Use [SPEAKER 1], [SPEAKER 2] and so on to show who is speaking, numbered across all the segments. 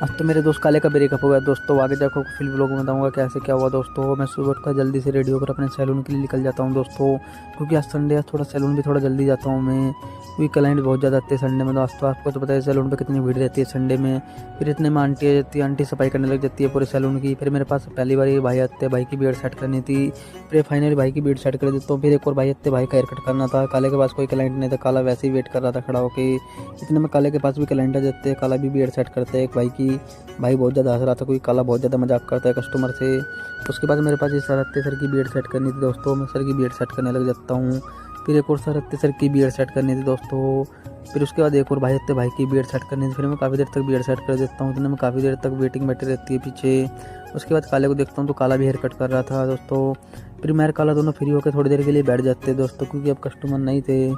[SPEAKER 1] आज तो मेरे दोस्त काले का ब्रेकअप हो गया दोस्तों। आगे जाकर फिर व्लॉग में बताऊंगा कैसे क्या हुआ दोस्तों। मैं सुबह उठकर जल्दी से रेडी होकर अपने सैलून के लिए निकल जाता हूँ दोस्तों, क्योंकि आज संडे है, थोड़ा सैलून भी थोड़ा जल्दी जाता हूँ मैं, क्योंकि क्लाइंट बहुत ज़्यादा आते हैं संडे में। दोस्तों आपको तो पता है सैलून पर कितनी भीड़ रहती है संडे में। फिर इतने में आंटी आ जाती है, आंटी सफाई करने लग जाती है पूरे सैलून की। फिर मेरे पास पहली बार ये भाई आते हैं, भाई की बियर्ड सेट करनी थी। फिर फाइनली भाई की बियर्ड सेट कर देता हूँ। फिर एक और भाई आते, भाई का हेयर कट करना था। काले के पास कोई क्लाइंट नहीं था, काला वैसे ही वेट कर रहा था खड़ा होकर। इतने में काले के पास भी क्लाइंट आ जाते हैं, काला भी बियर्ड सेट करते हैं एक भाई की। भाई बहुत ज़्यादा हंस रहा था, कोई काला बहुत ज़्यादा मजाक करता है कस्टमर से। उसके बाद मेरे पास ये सरहत्ते सर की बियर्ड सेट करनी थी दोस्तों। मैं सर की बियर्ड सेट करने लग जाता हूँ। फिर एक और सरहत्ते सर की बियर्ड सेट करनी थी दोस्तों। फिर उसके बाद एक और भाई हत्ते भाई की बियर्ड सेट करनी थी। फिर मैं काफ़ी देर तक बियर्ड सेट कर देता हूँ, इतने में काफ़ी देर तक वेटिंग बैठी रहती है पीछे। उसके बाद काले को देखता हूँ तो काला भी हेयर कट कर रहा था दोस्तों। फिर मैं काला दोनों फ्री होकर थोड़ी देर के लिए बैठ जाते हैं दोस्तों, क्योंकि अब कस्टमर नहीं थे।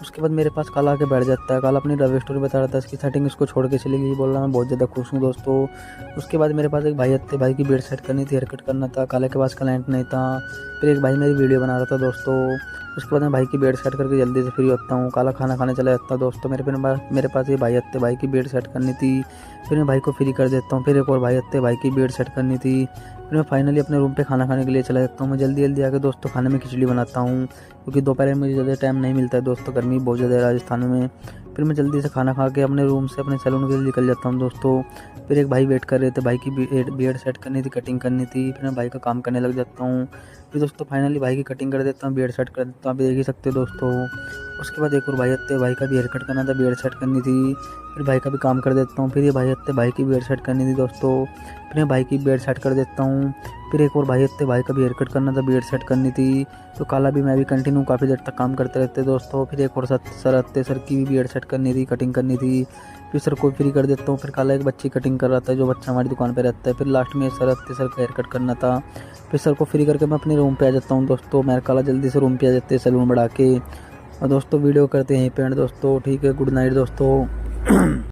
[SPEAKER 1] उसके बाद मेरे पास काला आके बैठ जाता है। काला अपनी लव स्टोरी बता रहा था, इसकी सेटिंग इसको छोड़ के चली गई, बोल रहा मैं बहुत ज़्यादा खुश हूँ दोस्तों। उसके बाद मेरे पास एक भाई आते, भाई की बियर्ड सेट करनी थी, हेयर कट करना था। काले के पास क्लाइंट नहीं था। फिर एक भाई मेरी वीडियो बना रहा था दोस्तों। उसके बाद मैं भाई की बियर्ड सेट करके जल्दी से फ्री होता हूँ। काला खाना खाने चला जाता है दोस्तों। मेरे पास ये भाई आते, भाई की बियर्ड सेट करनी थी। फिर मैं भाई को फ्री कर देता हूँ। फिर एक और भाई आते, भाई की बियर्ड सेट करनी थी। फिर मैं फाइनली अपने रूम पे खाना खाने के लिए चला जाता हूँ। मैं जल्दी जल्दी आके दोस्तों खाने में खिचड़ी बनाता हूँ, क्योंकि दोपहर में मुझे ज़्यादा टाइम नहीं मिलता है दोस्तों, गर्मी बहुत ज़्यादा है राजस्थान में। फिर मैं जल्दी से खाना खा के अपने रूम से अपने सैलून के लिए निकल जाता हूँ दोस्तों। फिर एक भाई वेट कर रहे थे, भाई की बियर्ड सेट करनी थी, कटिंग करनी थी। फिर मैं भाई का काम करने लग जाता हूँ। फिर दोस्तों फाइनली भाई की कटिंग कर देता हूँ, बियर्ड सेट कर देता हूँ, आप देख ही सकते हो दोस्तों। उसके बाद एक और भाई आते, भाई का भी हेयर कट करना था, बियर्ड सेट करनी थी। फिर भाई का भी काम कर देता हूँ। फिर ये भाई आते, भाई की बियर्ड सेट करनी थी दोस्तों। फिर मैं भाई की बियर्ड सेट कर देता हूँ। फिर एक और भाई आते, भाई का भी हेयर कट करना था, बियर्ड सेट करनी थी। तो काला भी मैं भी कंटिन्यू काफ़ी देर तक काम करते रहते दोस्तों। फिर एक और सर आते, सर की भी बियर्ड सेट करनी थी, कटिंग करनी थी। फिर सर को फ्री कर देता हूँ। फिर काला एक बच्ची कटिंग कर रहा था, जो बच्चा हमारी दुकान पे रहता है। फिर लास्ट में सर आते, सर का हेयर कट करना था। फिर सर को फ्री करके मैं अपने रूम पे आ जाता हूँ दोस्तों। मेरा काला जल्दी से रूम पे आ जाते हैं सैलून बढ़ा के। और दोस्तों वीडियो करते हैं यहीं पे एंड दोस्तों। ठीक है, गुड नाइट दोस्तों।